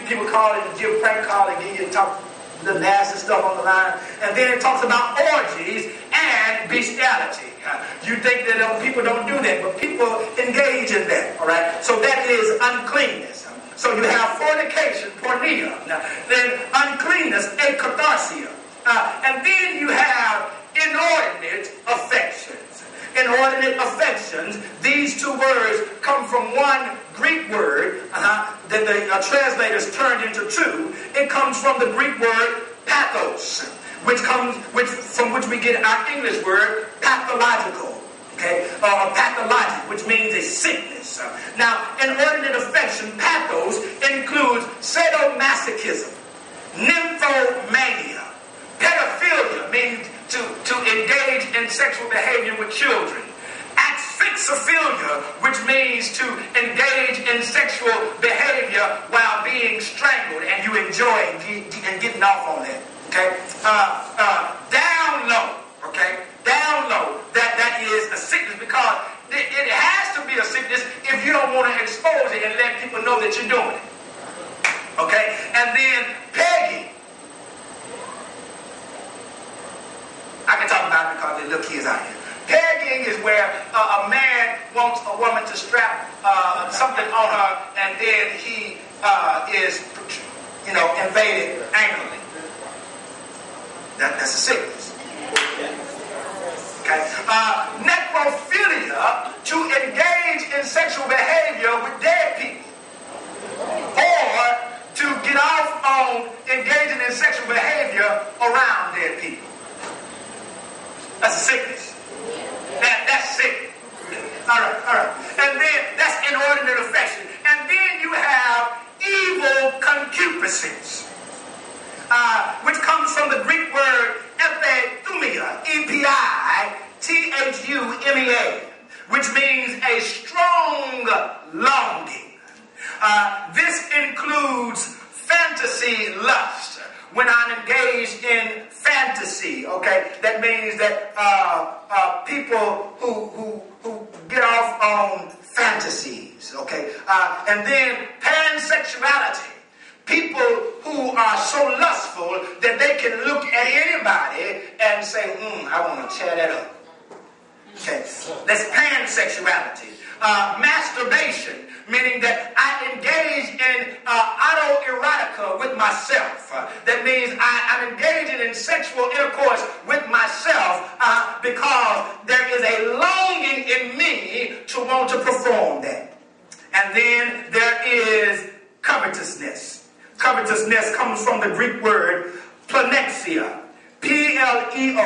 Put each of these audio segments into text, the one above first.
People call it, give prank call and give you talk the nasty stuff on the line. And then it talks about orgies and bestiality. You think that people don't do that, but people engage in that. All right. So that is uncleanness. So you have fornication, porneia. Then uncleanness, akatharsia. And then you have inordinate affections. Inordinate affections. These two words come from one Greek word that the translators turned into two. It comes from the Greek word pathos, from which we get our English word pathological. Okay, pathologic, which means a sickness. Now, inordinate affection, pathos, includes sadomasochism, nymphomania, pedophilia, meaning to engage in sexual behavior with children, asphyxophilia, which means to engage in sexual behavior while being strangled, and you enjoy and getting off on that. Okay, down low. Okay, down low. That is a sickness, because it has to be a sickness if you don't want to expose it and let people know that you're doing it. Okay, and then pegging. I can talk about it because there are little kids out here. Pegging is where a man wants a woman to strap something on her, and then he is, invaded angrily. That's a sickness. Okay. Necrophilia, to engage in sexual behavior with dead people, or to get off on engaging in sexual behavior around dead people. That's a sickness. That's sick. All right. And then that's inordinate affection. And then you have evil concupiscence, which comes from the Greek word epithumia, E-P-I-T-H-U-M-E-A, which means a strong longing. This includes fantasy lust. When I'm engaged in fantasy, okay, that means that people who get off on fantasies, okay, and then pansexuality, people who are so lustful that they can look at anybody and say, I want to tear that up. Okay, that's pansexuality. Masturbation, meaning that I engage in autoerotica with myself. That means I'm engaging in sexual intercourse with myself because there is a longing in me to want to perform that. And then there is covetousness. Covetousness comes from the Greek word plenexia, P-L-E-O-N-E-X-I-A,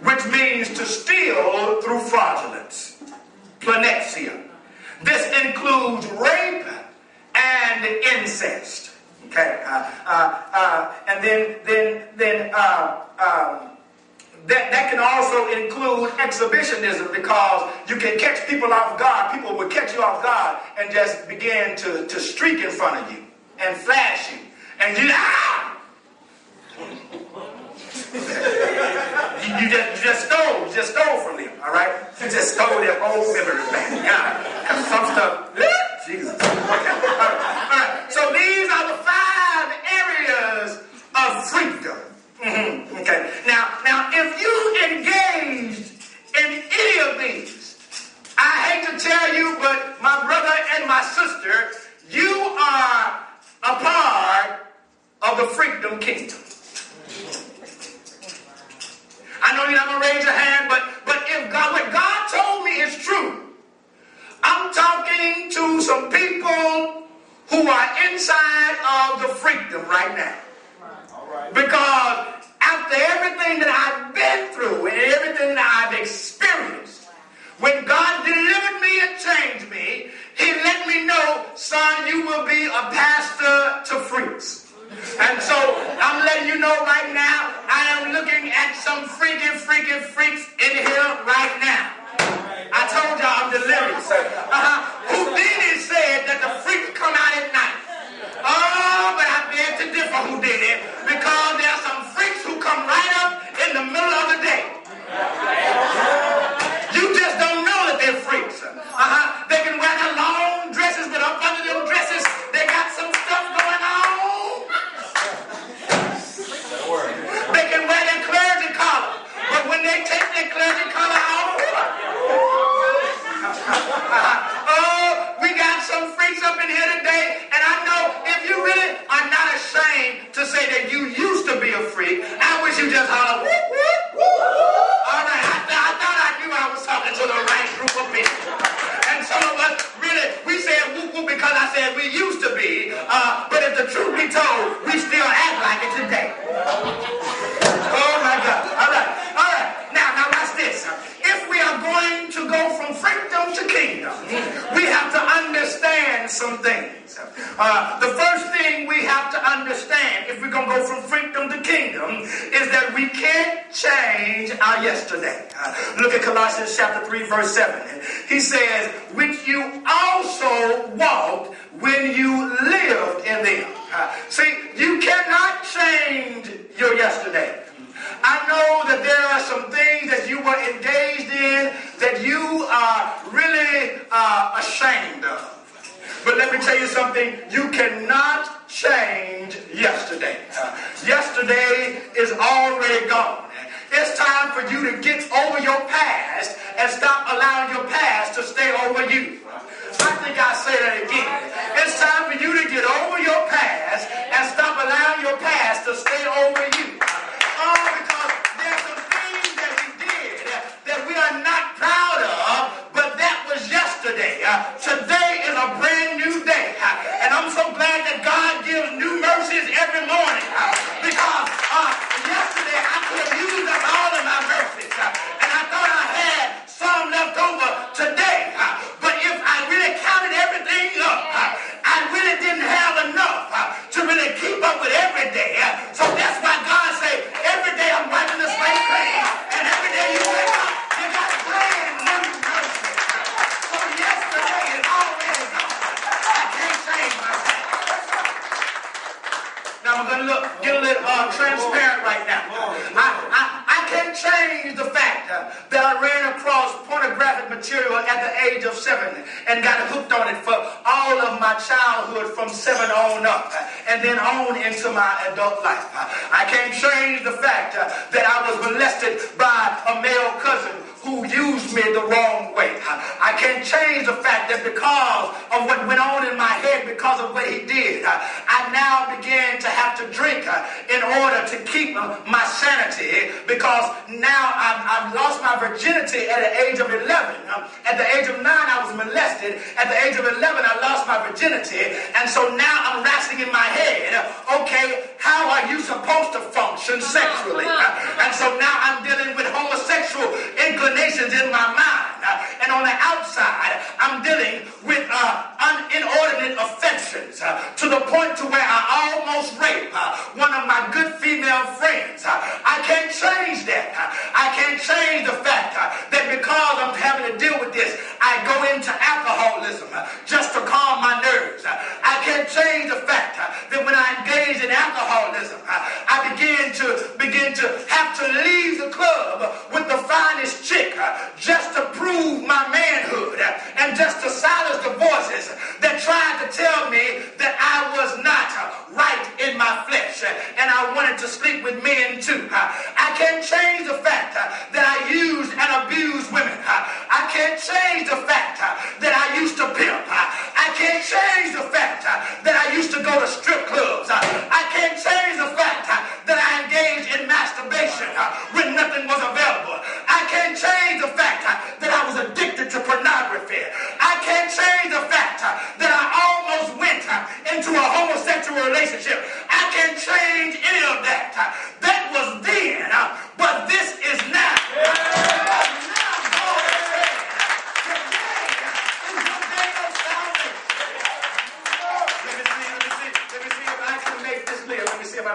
which means to steal through fraudulence. Plenexia. This includes rape and incest. Okay, and then that can also include exhibitionism, because you can catch people off guard. People will catch you off guard and just begin to streak in front of you and flash you, and you You just stole from them, all right? You just stole their old memory back. God, because some stuff, Jesus. Okay, all right. So these are the 5 areas of freedom. Okay. Now, if you engage in any of these, I hate to tell you, but my brother and my sister, you are a part of the freedom kingdom. I know you're not going to raise your hand, but if what God told me is true, I'm talking to some people who are inside of the freedom right now. All right. Because after everything that I've been through and everything that I've experienced, when God delivered me and changed me, He let me know, son, you will be a pastor to freaks. And so I'm letting you know right now, I am looking at some freaking freaks in here right now. I told y'all I'm delirious. Houdini said that the freaks come out at night. Oh, but I beg to differ, Houdini, because there are some freaks who come right up in the middle of the day. You just don't know that they're freaks. They can wear their long dresses, but up under them freaks up in here today, and I know if you really are not ashamed to say that you used to be a freak, I wish you just holler, whoop, whoop, whoop. All right, I thought I knew I was talking to the right group of people. And some of us really, we said whoop, whoop because I said we used to be, but if the truth be told, we still act like it today. Oh my God. All right. Now watch this. If we are going to go from freedom to kingdom, we have to understand some things. The first thing we have to understand if we're going to go from freedom to kingdom is that we can't change our yesterday. Look at Colossians chapter 3 verse 7. He says, which you also walked when you lived in them. See, you cannot change your yesterday. I know that there are some things that you were engaged in that you are really ashamed of. But let me tell you something, you cannot change yesterday. Yesterday is already gone. It's time for you to get over your past and stop allowing your past to stay over you. I think I'll say that again. It's time for you to get over your past and stop allowing your past to stay over you. Because there's some things that we did that we are not proud of, but that was yesterday. Today is a brand new day. And I'm so glad that God gives new mercies every morning. Because yesterday I could have used up all of my mercies. And I thought I had some left over today. But if I really counted everything up, I really didn't have enough to really keep up with every day. So that's why God said, every day I'm wiping the slate clean. And every day you wake up, you got brand new mercy. So yesterday is already gone. I can't change myself. Now I'm going to get a little transparent right now. I can't change the fact that I ran across pornographic material at the age of 7 and got hooked on it for all of my childhood from 7 on up and then on into my adult life. I can't change the fact that I was molested by a male cousin who used me the wrong way. I can't change the fact that because of what went on in my head because of what he did, I now began to have to drink in order to keep my sanity, because now I've lost my virginity at the age of 11. At the age of 9 I was molested. At the age of 11 I lost my virginity, and so now I'm wrestling in my head, okay, how are you supposed to function sexually? And so now I'm dealing with homosexual inclinations in my mind. And on the outside, I'm dealing with inordinate affections to the point to where I almost raped one of my good female friends. I can't change that. I can't change the fact that because I'm having to deal with this, I go into alcoholism just to calm my nerves. I can't change the fact that when I engage in alcoholism, I begin to have to leave the club with the finest chick just to prove my manhood and just to silence the voices that tried to tell me that I was not right in my flesh and I wanted to sleep with men too. I can't change the fact that I used and abused women. I can't change the fact that I used to pimp. I can't change the fact that I used to go to strip clubs. I can't change the fact that I engaged in masturbation when nothing was available. I can't change the fact that I was addicted to pornography. I can't change the fact that I almost went into a homosexual relationship. I can't change any of that. That was then, but this is now.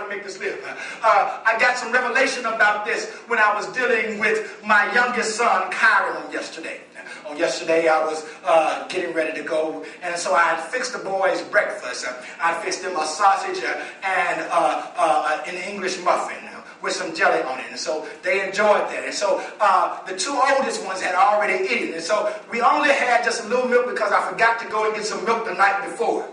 Make this live. I got some revelation about this when I was dealing with my youngest son, Kyron, yesterday. On yesterday, I was getting ready to go, and so I had fixed the boys' breakfast. I fixed them a sausage and an English muffin with some jelly on it, and so they enjoyed that. And so the two oldest ones had already eaten, and so we only had just a little milk because I forgot to go and get some milk the night before.